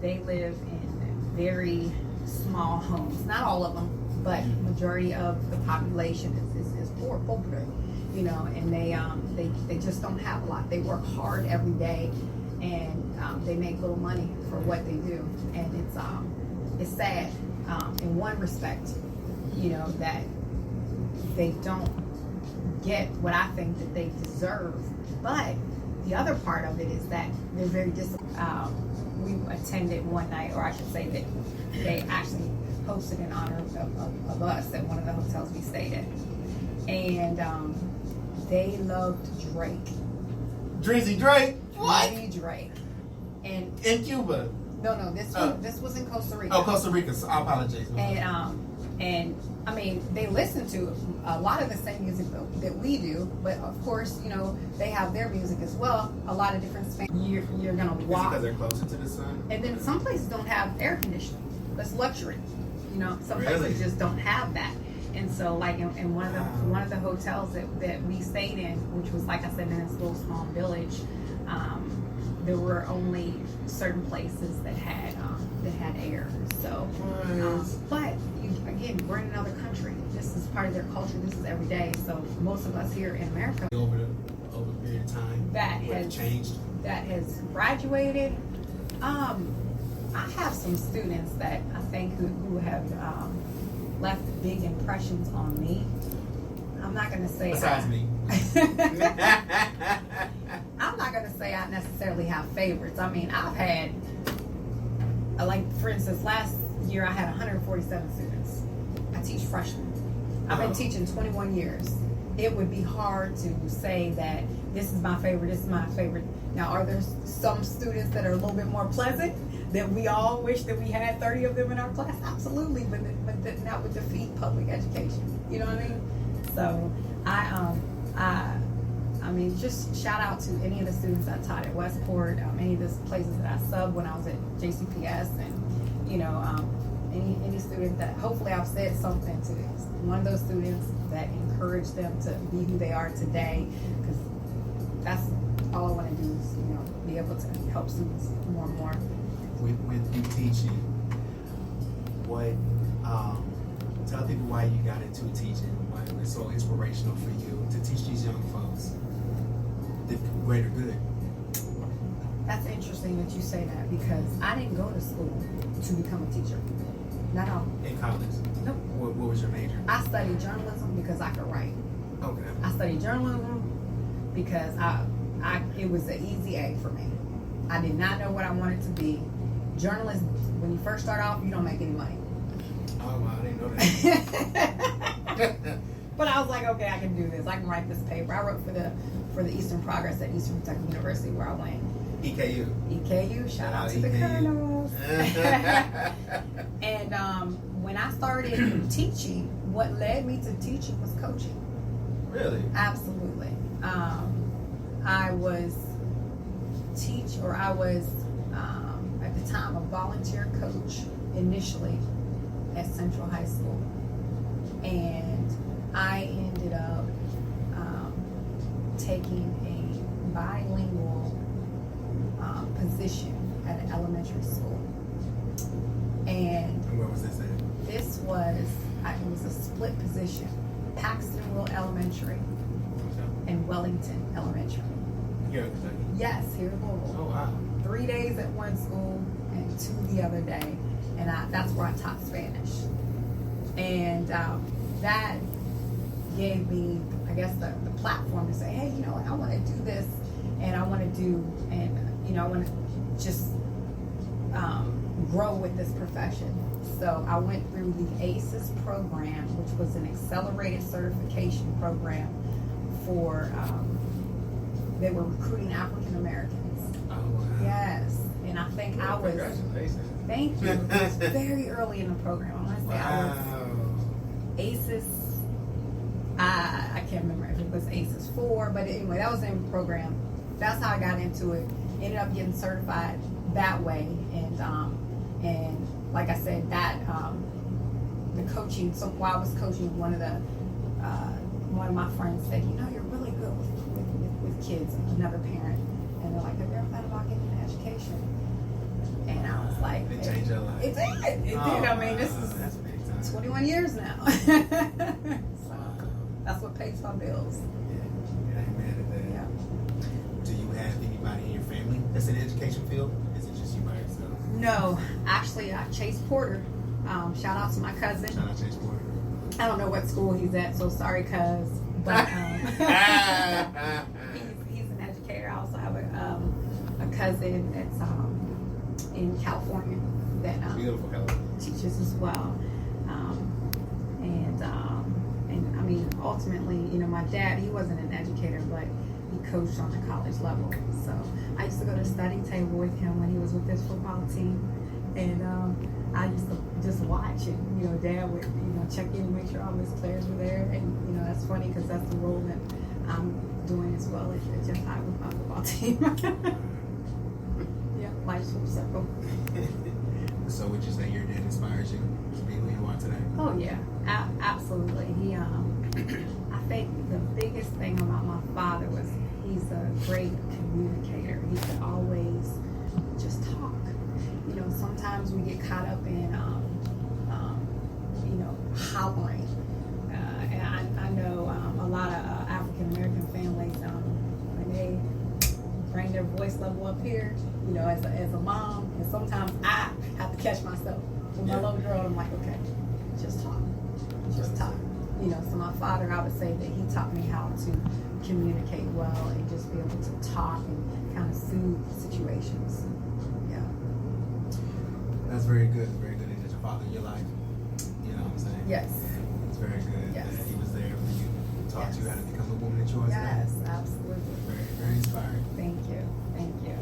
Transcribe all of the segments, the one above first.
they live in very small homes. Not all of them, but majority of the population is poor, you know, and they just don't have a lot. They work hard every day, and they make little money for what they do, and it's sad in one respect, you know, that they don't get what I think that they deserve. But the other part of it is that they're very we attended one night, or I should say that they actually hosted in honor of us at one of the hotels we stayed at. And they loved Drake. Drizzy Drake? What? Drizzy Drake. And in Cuba? No, this was in Costa Rica. Oh, Costa Rica. So I apologize. And I mean, they listen to a lot of the same music that we do, but of course, you know, they have their music as well. A lot of different Spanish. You're gonna walk. Because they're closer to the sun. And then some places don't have air conditioning. That's luxury. You know, some Really? places just don't have that. And so, like in one of the hotels that we stayed in, which was, like I said, in this little small village, there were only certain places that had air. So, but again, we're in another country. This is part of their culture. This is every day. So most of us here in America, over a period of time, that has changed. That has graduated. I have some students that I think who have left big impressions on me. I'm not going to say besides me. I'm not going to say I necessarily have favorites. I mean, I've had, like, for instance, last year I had 147 students. I teach freshmen. I've been teaching 21 years. It would be hard to say that this is my favorite, this is my favorite. Now, are there some students that are a little bit more pleasant, that we all wish that we had 30 of them in our class? Absolutely, but that would defeat public education. You know what I mean? So, I mean, just shout out to any of the students I taught at Westport, any of the places that I subbed when I was at JCPS, and, you know, any student that hopefully I've said something to one of those students that encouraged them to be who they are today, because that's all I want to do is, you know, be able to help students more and more. With you teaching, what tell people why you got into teaching, why it was so inspirational for you to teach these young folks the greater good. That's interesting that you say that, because I didn't go to school to become a teacher. Not all. In college? Nope. What was your major? I studied journalism because I could write. Okay. I studied journalism because it was an easy A for me. I did not know what I wanted to be. Journalist, when you first start off, you don't make any money. Oh, wow, I didn't know that. But I was like, okay, I can do this. I can write this paper. I wrote for the Eastern Progress at Eastern Kentucky University, where I went. EKU. EKU, shout out to the Colonels. And when I started teaching, what led me to teaching was coaching. Really? Absolutely. I was at the time a volunteer coach initially at Central High School, and I ended up taking a bilingual position at an elementary school. And where was this at? This was, it was a split position, Paxtonville Elementary and Wellington Elementary. Here in Kentucky? Yes, here in Louisville. Oh, wow. 3 days at one school and 2 the other day. And that's where I taught Spanish. And that gave me, I guess, the platform to say, hey, you know what, I want to do this, and I want to do, and, you know, I want to just grow with this profession. So I went through the ACES program, which was an accelerated certification program for, they were recruiting African Americans. Oh, wow. Yes. And I think I was, congratulations. thank you. It was very early in the program. I want to say I was ACES, I can't remember if it was ACES 4, but anyway, that was in the program. That's how I got into it. Ended up getting certified that way, and like I said, that the coaching. So while I was coaching, one of my friends said, you know, you're really good with kids. Another parent, and they're like, have you ever thought about getting an education? And I was like, Hey, It changed your life. it did. It did. I mean, this is that's big time. 21 years now. So that's what pays my bills. Yeah, I ain't mad at that. Yeah. Do you have anybody in your family that's in the education field? Is it just you by yourself? No, actually, Chase Porter. Shout out to my cousin. Shout out Chase Porter. I don't know what school he's at, so sorry, cuz. But he's an educator. I also have a cousin that's in California that Beautiful California. teaches as well. And I mean, ultimately, you know, my dad, he wasn't an educator, but he coached on the college level. So I used to go to study table with him when he was with his football team. And I used to just watch it. You know, Dad would, you know, check in to make sure all his players were there. And, you know, that's funny because that's the role that I'm doing as well as just I with my football team. Yeah, life's full circle. So would you say your dad inspires you to be who you are today? Oh yeah, absolutely. He, I think the biggest thing about my father was he's a great communicator. He could always just talk. You know, sometimes we get caught up in, you know, hollering. And I know a lot of African American families when they bring their voice level up here. You know, as a mom, and sometimes I have to catch myself. With my little girl, I'm like, okay, just talk. Just talk. You know, so my father, I would say that he taught me how to communicate well and just be able to talk and kind of soothe situations. Yeah. That's very good. Very good. Is your father in your life? You know what I'm saying? Yes. It's very good. Yes. That he was there for you, taught you how to become the woman that you are today. Yes, absolutely. Very, very inspiring. Thank you. Thank you.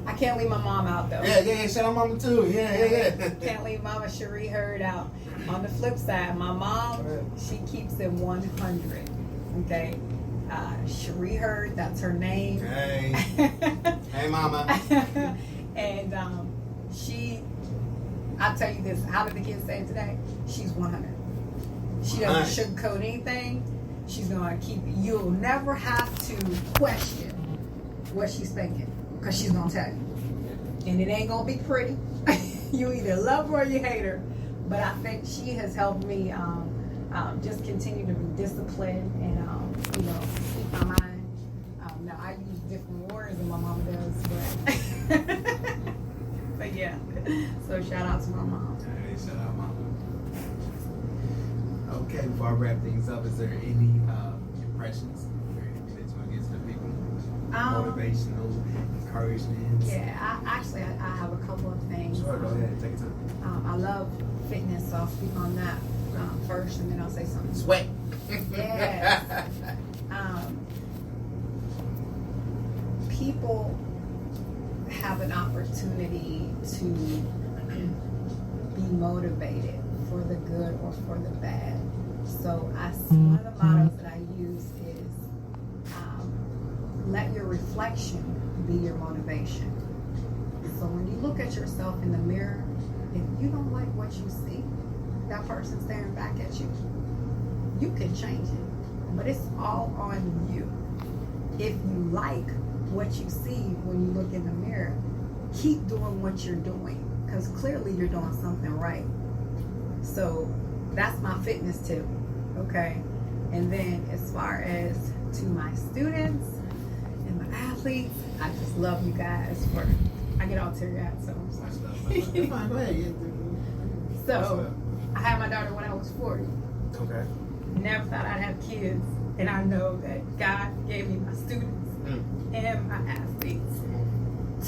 I can't leave my mom out though. Yeah. Shout out Mama too. Yeah. Can't leave Mama Cherie Hurd out. On the flip side, my mom, she keeps it 100. Okay. Cherie Hurd, that's her name. Hey. Hey, Mama. And I'll tell you this, how did the kids say it today? She's 100. She doesn't sugarcoat anything. She's going to keep it. You'll never have to question what she's thinking because she's going to tell you. And it ain't going to be pretty. You either love her or you hate her. But I think she has helped me just continue to be disciplined and, you know, speak my mind. Now, I use different words than my mama does, but yeah. So shout out to my mom. Hey, shout out Mama. Okay, before I wrap things up, is there any impressions or anything that you want to get to the people? Motivational, encouragement? Yeah, I have a couple of things. Sure, go ahead. Take your time. I love fitness, so I'll speak on that first, and then I'll say something. Sweat. Yes. People have an opportunity to be motivated for the good or for the bad. So one of the mottos that I use is let your reflection be your motivation. So when you look at yourself in the mirror, if you don't like what you see, that person staring back at you, you can change it. But it's all on you. If you like what you see when you look in the mirror, keep doing what you're doing, because clearly you're doing something right. So that's my fitness tip, okay? And then as far as to my students and my athletes, I just love you guys I get all teary-eyed, so I'm sorry. Fine, go ahead. So I had my daughter when I was 40. Okay. Never thought I'd have kids, and I know that God gave me my students and my athletes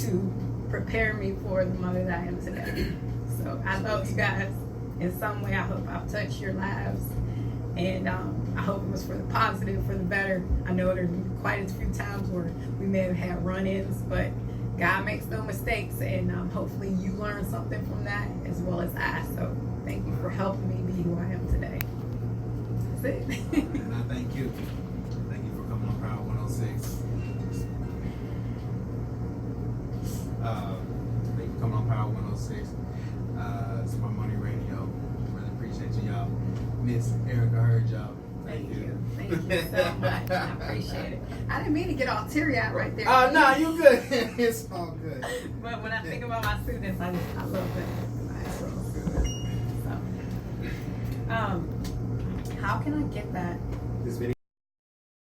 to prepare me for the mother that I am today. So I love you guys. In some way, I hope I've touched your lives, and I hope it was for the positive, for the better. I know there's been quite a few times where we may have had run-ins, but God makes no mistakes, and hopefully you learned something from that as well as I. So thank you for helping me be who I am today. That's it. And I thank you. Thank you for coming on Power 106. Thank you for coming on Power 106. Smart Money Radio. Really appreciate you, y'all. Miss Erica Hurd, y'all. Thank you. Thank you so much. I appreciate it. I didn't mean to get all teary-eyed right there. Oh, no, you good. It's all good. But when I think about my students, I love them. How can I get that? This video.